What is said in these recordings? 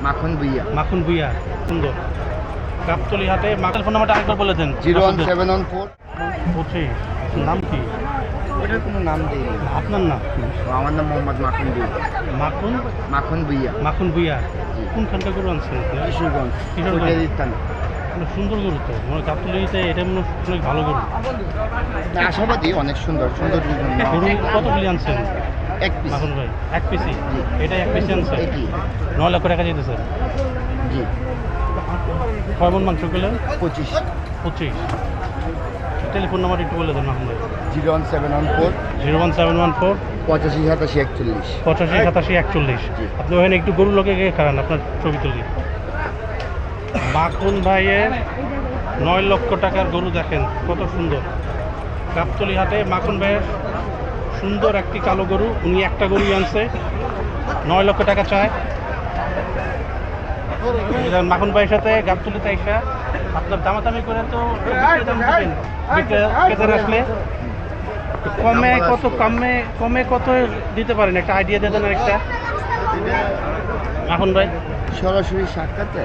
মাখন ভুইয়া। মাখন ভুইয়া, সুন্দর। গাবতলী হাটে মাখন ফোন নাম্বারটা আরেকবার বলে দেন। 01714। 25। নাম কি? ওটার কোনো নাম দেয়নি। আপনার নাম? আমার নাম মোহাম্মদ মাখন ভুইয়া। মাখন মাখন ভুইয়া। মাখন ভুইয়া। কোনখানকার গরু আনছেন? কিশোরগঞ্জ। কিশোরগঞ্জ। থানা। সুন্দর গরু তো, মানে গাবতলীতে এটা মনে হয় অনেক ভালো গরু। না, আশাবাদী অনেক সুন্দর সুন্দর গরু কতগুলি আনছেন এক পিস। মাখন ভাই? এক পিসি? এটা এক পিসি আনছেন? এটি 9 লক্ষ টাকা যেতেছে। জি। কয় মন মাংস পেলেন? 25। 25। টেলিফোন নাম্বার একটু বলে দেন মাখন ভাই। 01714 01714 8587 41। 8587 41। আপনি ওখানে একটু গরুর লোকে গিয়ে খারান, আপনার ছবি তুলি। মাখন ভাইয়ের 9 লক্ষ টাকার গরু দেখেন কত সুন্দর। গাবতলী হাটে মাখন ভাইয়ের সুন্দর একটি কালো গরু, উনি একটা গরুই আনছে, 9 লক্ষ টাকা চায়। মাখন ভাইয়ের সাথে গাবতলীতে আইসা আপনার দামাদামি করে তো বিক্রেতার আসলে কমে কত দিতে পারেন, একটা আইডিয়া দিয়ে দেন একটা মাখন ভাই। সরাসরি সাক্ষাতে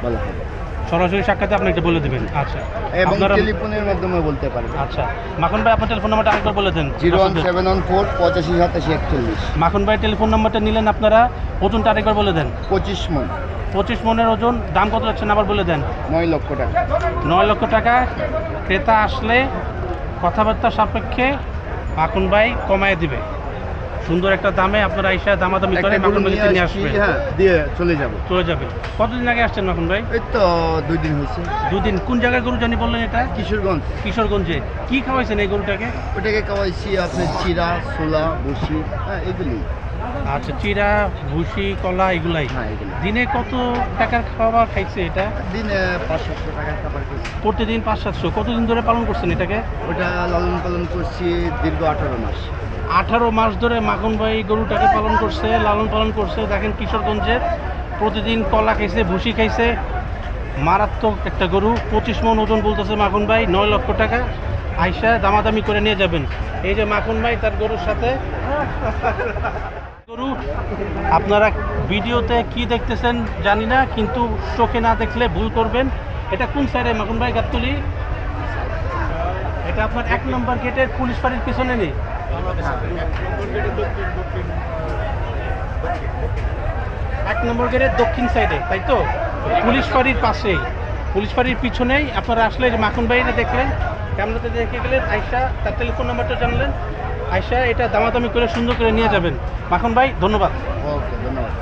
বলা হবে। সরাসরি সাক্ষাতে আপনি এটা বলে দেবেন। আচ্ছা, এবং আপনারা টেলিফোনের মাধ্যমে বলতে পারবেন। আচ্ছা, মাখন ভাই আপনার টেলিফোন নাম্বারটা আরেকবার বলে দেন। 01714 8587 41। মাখন ভাই টেলিফোন নাম্বারটা নিলেন আপনারা, ওজনটা আরেকবার বলে দেন। 25 মণ। 25 মনের ওজন। দাম কত যাচ্ছেন আবার বলে দেন। 9 লক্ষ টাকা। 9 লক্ষ টাকা। ক্রেতা আসলে কথাবার্তা সাপেক্ষে মাখন ভাই কমায় দিবে। সুন্দর একটা দামে আপনারা আইসা দামাদামি করে মাখন ভাই নিয়ে আসবেন। হ্যাঁ, দিয়ে চলে যাবে। কতদিন আগে আসছেন মাখন ভাই? এই তো 2 দিন হয়েছে। 2 দিন। কোন জায়গায় গরু জানি বললেন এটা? কিশোরগঞ্জ। কিশোরগঞ্জে। কি খাওয়াইছেন এই গরুটাকে? ওটাকে খাওয়াইছি আপনার চিরা, ছোলা, ভুসি, হ্যাঁ এগুলি। আচ্ছা, চিরা, ভুসি, কলা এগুলাই। হ্যাঁ এগুলি। দিনে কত টাকার খাবার খাইছে এটা? দিনে 500-700 টাকার খাবার খেয়েছি। প্রতিদিন 500-700। কতদিন ধরে পালন করছেন এটাকে? ওটা লালন পালন করছি দীর্ঘ 18 মাস। 18 মাস ধরে মাখন ভাই গরুটাকে পালন করছে, লালন পালন করছে। দেখেন কিশোরগঞ্জের, প্রতিদিন কলা খাইছে, ভুসি খাইছে। মারাত্মক একটা গরু। 25 মণ ওজন বলতেছে মাখন ভাই। 9 লক্ষ টাকা। আইসা দামাদামি করে নিয়ে যাবেন। এই যে মাখন ভাই তার গরুর সাথে গরু। আপনারা ভিডিওতে কি দেখতেছেন জানি না, কিন্তু চোখে না দেখলে ভুল করবেন। এটা কোন সাইডে মাখন ভাই গাবতলী? এটা আপনার 1 নম্বর গেটের পুলিশ ফাঁড়ির পিছনে নেই? 1 নম্বর গেটের দক্ষিণ সাইডে, তাই তো? পুলিশ ফাঁড়ির পাশেই, পুলিশ ফাঁড়ির পিছনেই। আপনারা আসলে মাখন ভাইরা দেখলেন, ক্যামেরাতে দেখে গেলেন, আয়সা তার টেলিফোন নাম্বারটা জানলেন, আয়সা এটা দামাদামি করে সুন্দর করে নিয়ে যাবেন। মাখন ভাই ধন্যবাদ। ওকে, ধন্যবাদ।